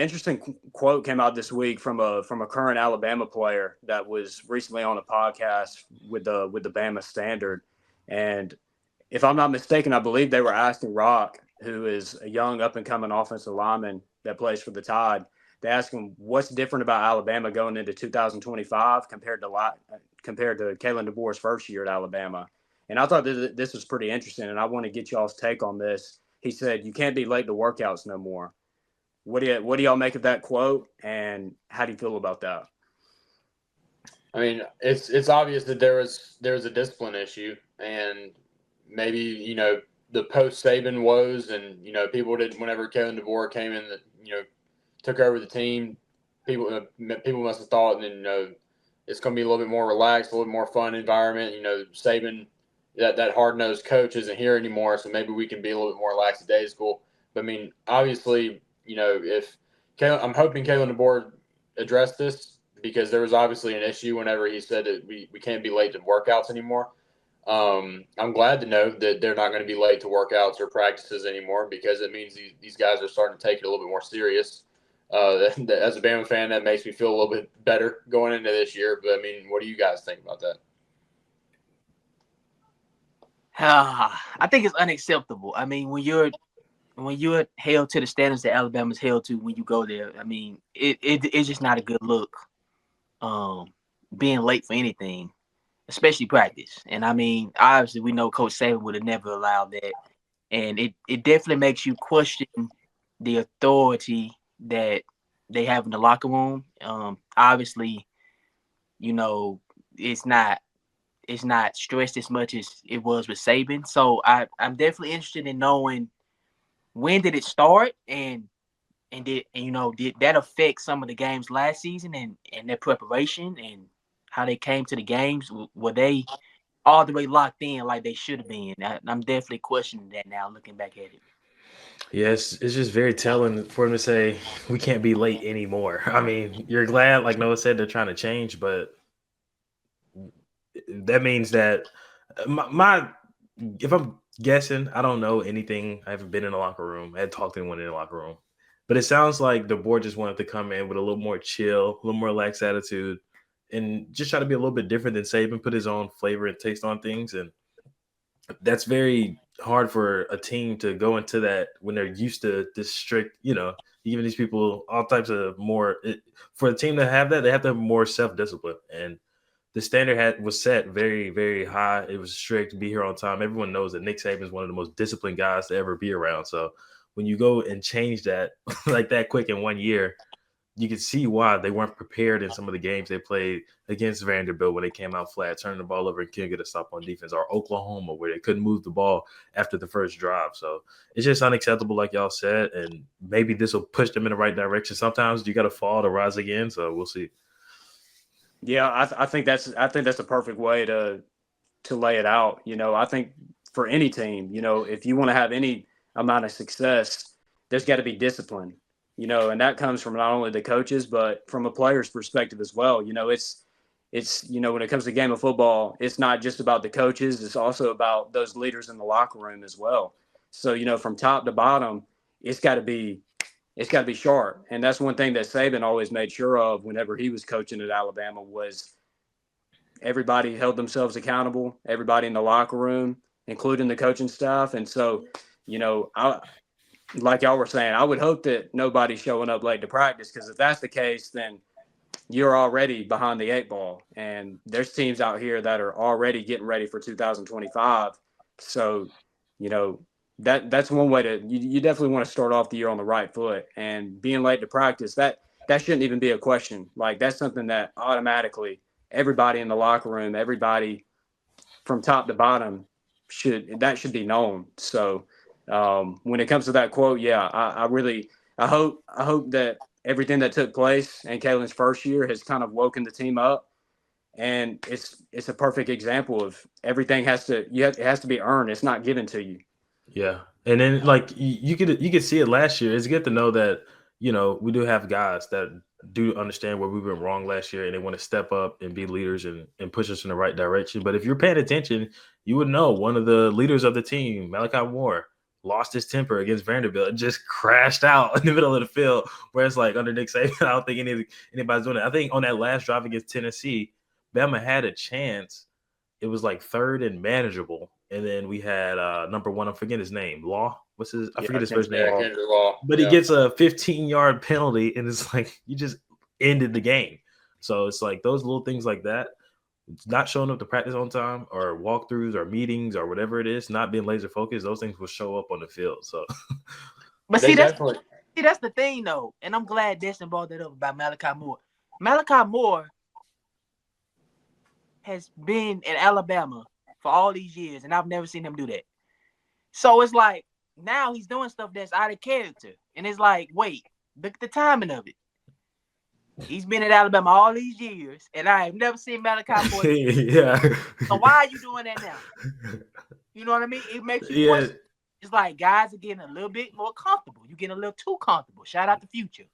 interesting quote came out this week from a current Alabama player that was recently on a podcast with the Bama Standard, and if I'm not mistaken, I believe they were asking Rock, who is a young up and coming offensive lineman that plays for the Tide. They asked him what's different about Alabama going into 2025 compared to Kalen DeBoer's first year at Alabama. And I thought this was pretty interesting, and I want to get y'all's take on this. He said, "You can't be late to workouts no more." What do y'all make of that quote, and how do you feel about that? I mean, it's obvious that there was a discipline issue, and maybe the post Saban woes, and people did whenever Kevin DeBoer came in, that took over the team. People must have thought, and it's going to be a little bit more relaxed, a little bit more fun environment. Saban, that hard nosed coach isn't here anymore, so maybe we can be a little bit more lackadaisical. But I mean, obviously, if I'm hoping Kalen DeBoer addressed this, because there was obviously an issue whenever he said that we can't be late to workouts anymore. I'm glad to know that they're not going to be late to workouts or practices anymore, because it means these guys are starting to take it a little bit more serious. As a Bama fan, that makes me feel a little bit better going into this year. But I mean, what do you guys think about that? I think it's unacceptable. I mean, when you're held to the standards that Alabama's held to when you go there, I mean, it's just not a good look. Being late for anything, especially practice. And I mean, obviously we know Coach Saban would have never allowed that. And it definitely makes you question the authority that they have in the locker room. Obviously, it's not stressed as much as it was with Saban. So I'm definitely interested in knowing, when did it start, and did that affect some of the games last season and their preparation and how they came to the games? Were they all the way locked in like they should have been? I'm definitely questioning that now, looking back at it. Yes, it's just very telling for him to say we can't be late anymore. I mean, you're glad, like Noah said, they're trying to change, but that means that my if I'm guessing, I don't know anything. I haven't been in the locker room. I hadn't talked to anyone in the locker room. But it sounds like the board just wanted to come in with a little more chill, a little more relaxed attitude, and just try to be a little bit different than Saban, put his own flavor and taste on things. And that's very hard for a team to go into that when they're used to this strict, giving these people all types of more. For a team to have that, they have to have more self-discipline. And the standard was set very, very high. It was strict, be here on time. Everyone knows that Nick Saban is one of the most disciplined guys to ever be around. So when you go and change that like that quick in 1 year, you can see why they weren't prepared in some of the games they played against Vanderbilt when they came out flat, turning the ball over and couldn't get a stop on defense, or Oklahoma where they couldn't move the ball after the first drive. So it's just unacceptable, like y'all said, and maybe this will push them in the right direction. Sometimes you got to fall to rise again, so we'll see. Yeah, I think that's a perfect way to lay it out. I think for any team, if you want to have any amount of success, there's got to be discipline. And that comes from not only the coaches, but from a player's perspective as well. It's when it comes to game of football, it's not just about the coaches. It's also about those leaders in the locker room as well. So, from top to bottom, it's got to be sharp. And that's one thing that Saban always made sure of whenever he was coaching at Alabama, was everybody held themselves accountable, everybody in the locker room, including the coaching staff. And so, like y'all were saying, I would hope that nobody's showing up late to practice, because if that's the case, then you're already behind the 8 ball. And there's teams out here that are already getting ready for 2025. So, that's one way to you definitely want to start off the year on the right foot. And being late to practice, that shouldn't even be a question. Like, that's something that automatically everybody in the locker room, everybody from top to bottom should be known. So when it comes to that quote, yeah, I hope that everything that took place in Kalen's first year has kind of woken the team up, and it's a perfect example of everything it has to be earned. It's not given to you. Yeah, and then like you could see it last year. It's good to know that we do have guys that do understand where we went wrong last year, and they want to step up and be leaders and push us in the right direction. But if you're paying attention, you would know one of the leaders of the team, Malachi Moore, lost his temper against Vanderbilt and just crashed out in the middle of the field. Where it's like under Nick Saban, I don't think anybody's doing it. I think on that last drive against Tennessee, Bama had a chance. It was like third and manageable. And then we had number one, I'm forgetting his name, Law. What's his? I forget his first name. Law. But he gets a 15-yard penalty, and it's like you just ended the game. So it's like those little things like that, not showing up to practice on time or walkthroughs or meetings or whatever it is, not being laser focused, those things will show up on the field. So, but see, that's the thing though, and I'm glad Destin brought that up about Malachi Moore. Malachi Moore has been in Alabama for all these years, and I've never seen him do that. So it's like now he's doing stuff that's out of character, and it's like, wait, look at the timing of it. He's been at Alabama all these years, and I have never seen Malachi Moore. Yeah. So why are you doing that now? You know what I mean? It makes you question. It's like guys are getting a little bit more comfortable. You're getting a little too comfortable. Shout out to Future.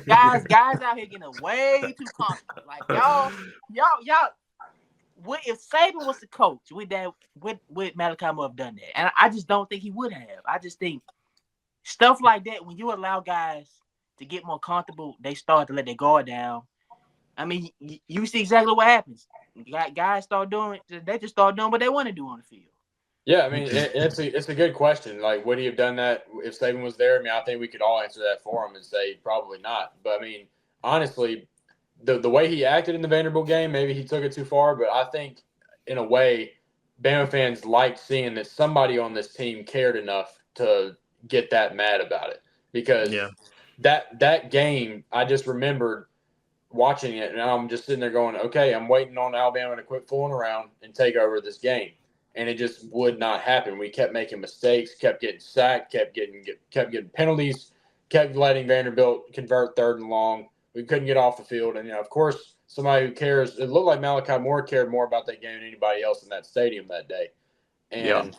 Guys out here getting way too comfortable. Like y'all. What if Saban was the coach? Would Malachi Moore have done that? And I just don't think he would have. I just think stuff like that, when you allow guys to get more comfortable, they start to let their guard down. I mean, you see exactly what happens. Guys they just start doing what they want to do on the field. Yeah, I mean, it's a good question. Like, would he have done that if Saban was there? I mean, I think we could all answer that for him and say probably not. But I mean, honestly, the way he acted in the Vanderbilt game, maybe he took it too far. But I think, in a way, Bama fans liked seeing that somebody on this team cared enough to get that mad about it. Because that game, I just remembered watching it, and I'm just sitting there going, okay, I'm waiting on Alabama to quit fooling around and take over this game. And it just would not happen. We kept making mistakes, kept getting sacked, kept getting penalties, kept letting Vanderbilt convert 3rd and long. We couldn't get off the field. And, of course, somebody who cares – it looked like Malachi Moore cared more about that game than anybody else in that stadium that day. And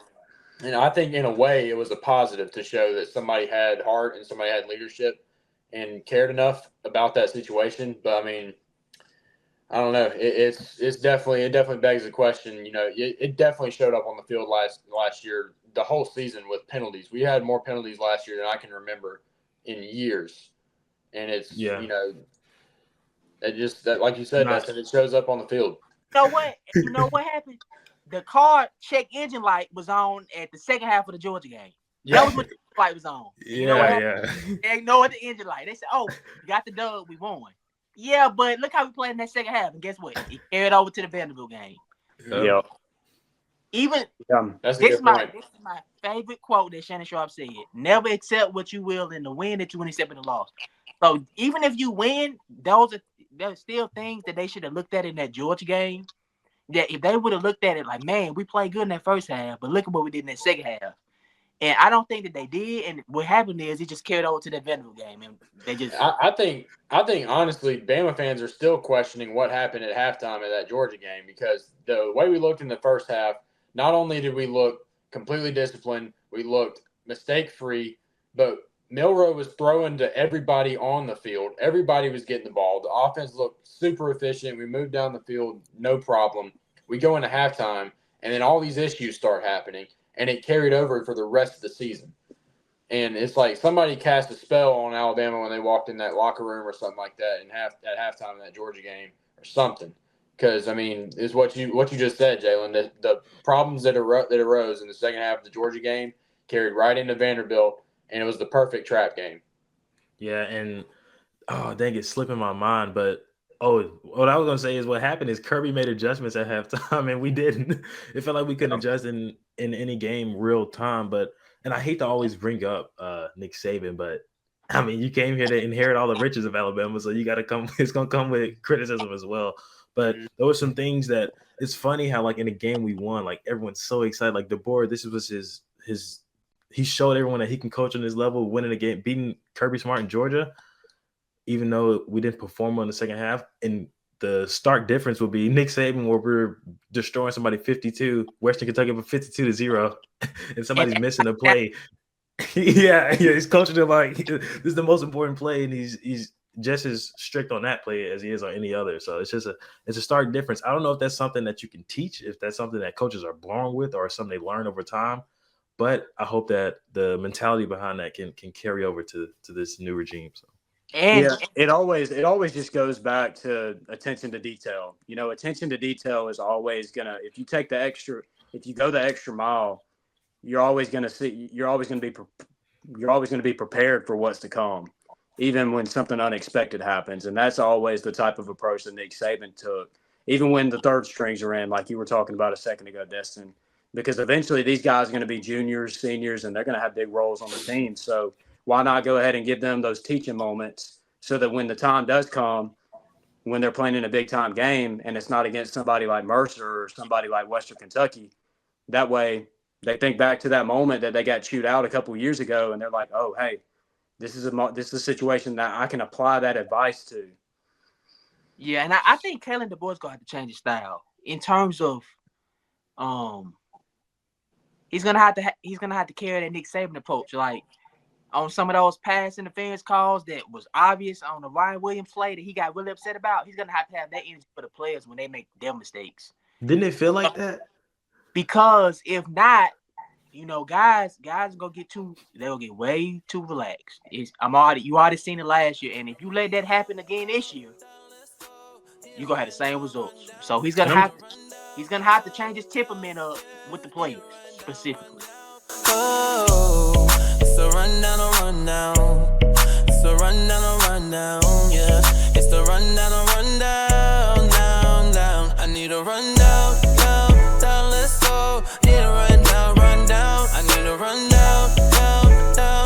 I think, in a way, it was a positive to show that somebody had heart and somebody had leadership and cared enough about that situation. But, I mean – I don't know. It definitely begs the question. You know, it definitely showed up on the field last year, the whole season with penalties. We had more penalties last year than I can remember in years, and it's you know, it just like you said, Dustin, it shows up on the field. You know what happened? The car check engine light was on at the second half of the Georgia game. Yeah. That was when the light was on. You know what happened? They ignored the engine light. They said, "Oh, you got the dub. We won." Yeah, but look how we played in that second half. And guess what? It carried over to the Vanderbilt game. Yeah. That's this is my favorite quote that Shannon Sharp said. Never accept what you will in the win that you wouldn't accept in the loss. So even if you win, there's still things that they should have looked at in that Georgia game. That if they would have looked at it like, man, we played good in that first half, but look at what we did in that second half. And I don't think that they did. And what happened is it just carried over to the Vanderbilt game, and they just. I think honestly, Bama fans are still questioning what happened at halftime of that Georgia game, because the way we looked in the first half, not only did we look completely disciplined, we looked mistake free, but Milroe was throwing to everybody on the field. Everybody was getting the ball. The offense looked super efficient. We moved down the field, no problem. We go into halftime, and then all these issues start happening. And it carried over for the rest of the season. And it's like somebody cast a spell on Alabama when they walked in that locker room or something like that at halftime in that Georgia game or something. Because, I mean, it's what you just said, Jalen. The problems that arose in the second half of the Georgia game carried right into Vanderbilt, and it was the perfect trap game. Yeah, and, dang, it's slipping my mind, but what I was going to say is what happened is Kirby made adjustments at halftime, and we didn't. It felt like we couldn't adjust in any game real time. And I hate to always bring up Nick Saban, but, I mean, you came here to inherit all the riches of Alabama, so you got to come – it's going to come with criticism as well. But there were some things that – it's funny how, like, in the game we won, like, everyone's so excited. Like, DeBoer, this was his he showed everyone that he can coach on this level, winning a game, beating Kirby Smart in Georgia, even though we didn't perform in the second half. And the stark difference would be Nick Saban, where we're destroying somebody 52, Western Kentucky for 52-0, and somebody's missing a play. He's coaching them like this is the most important play, and he's just as strict on that play as he is on any other. So it's a stark difference. I don't know if that's something that you can teach, if that's something that coaches are born with, or something they learn over time. But I hope that the mentality behind that can carry over to this new regime. So. And Yeah, it always just goes back to attention to detail. You know, attention to detail is always gonna, if you go the extra mile, you're always gonna be prepared for what's to come, even when something unexpected happens. And that's always the type of approach that Nick Saban took, even when the third strings are in, like you were talking about a second ago, Destin, because eventually these guys are going to be juniors, seniors, and they're going to have big roles on the team. So why not go ahead and give them those teaching moments so that when the time does come, when they're playing in a big time game and it's not against somebody like Mercer or somebody like Western Kentucky, that way they think back to that moment that they got chewed out a couple of years ago and they're like, oh, hey, this is a situation that I can apply that advice to. yeah, and I think Kalen DeBoer's gonna have to change his style in terms of he's gonna have to carry that Nick Saban approach. Like on some of those pass interference calls that was obvious on the Ryan Williams play that he got really upset about, he's gonna have to have that energy for the players when they make their mistakes. Didn't it feel like that? Because if not, you know, guys gonna they'll get way too relaxed. You already seen it last year, and if you let that happen again this year, you're gonna have the same results. So he's gonna have to change his temperament up with the players specifically. Oh, it's a rundown, it's a rundown,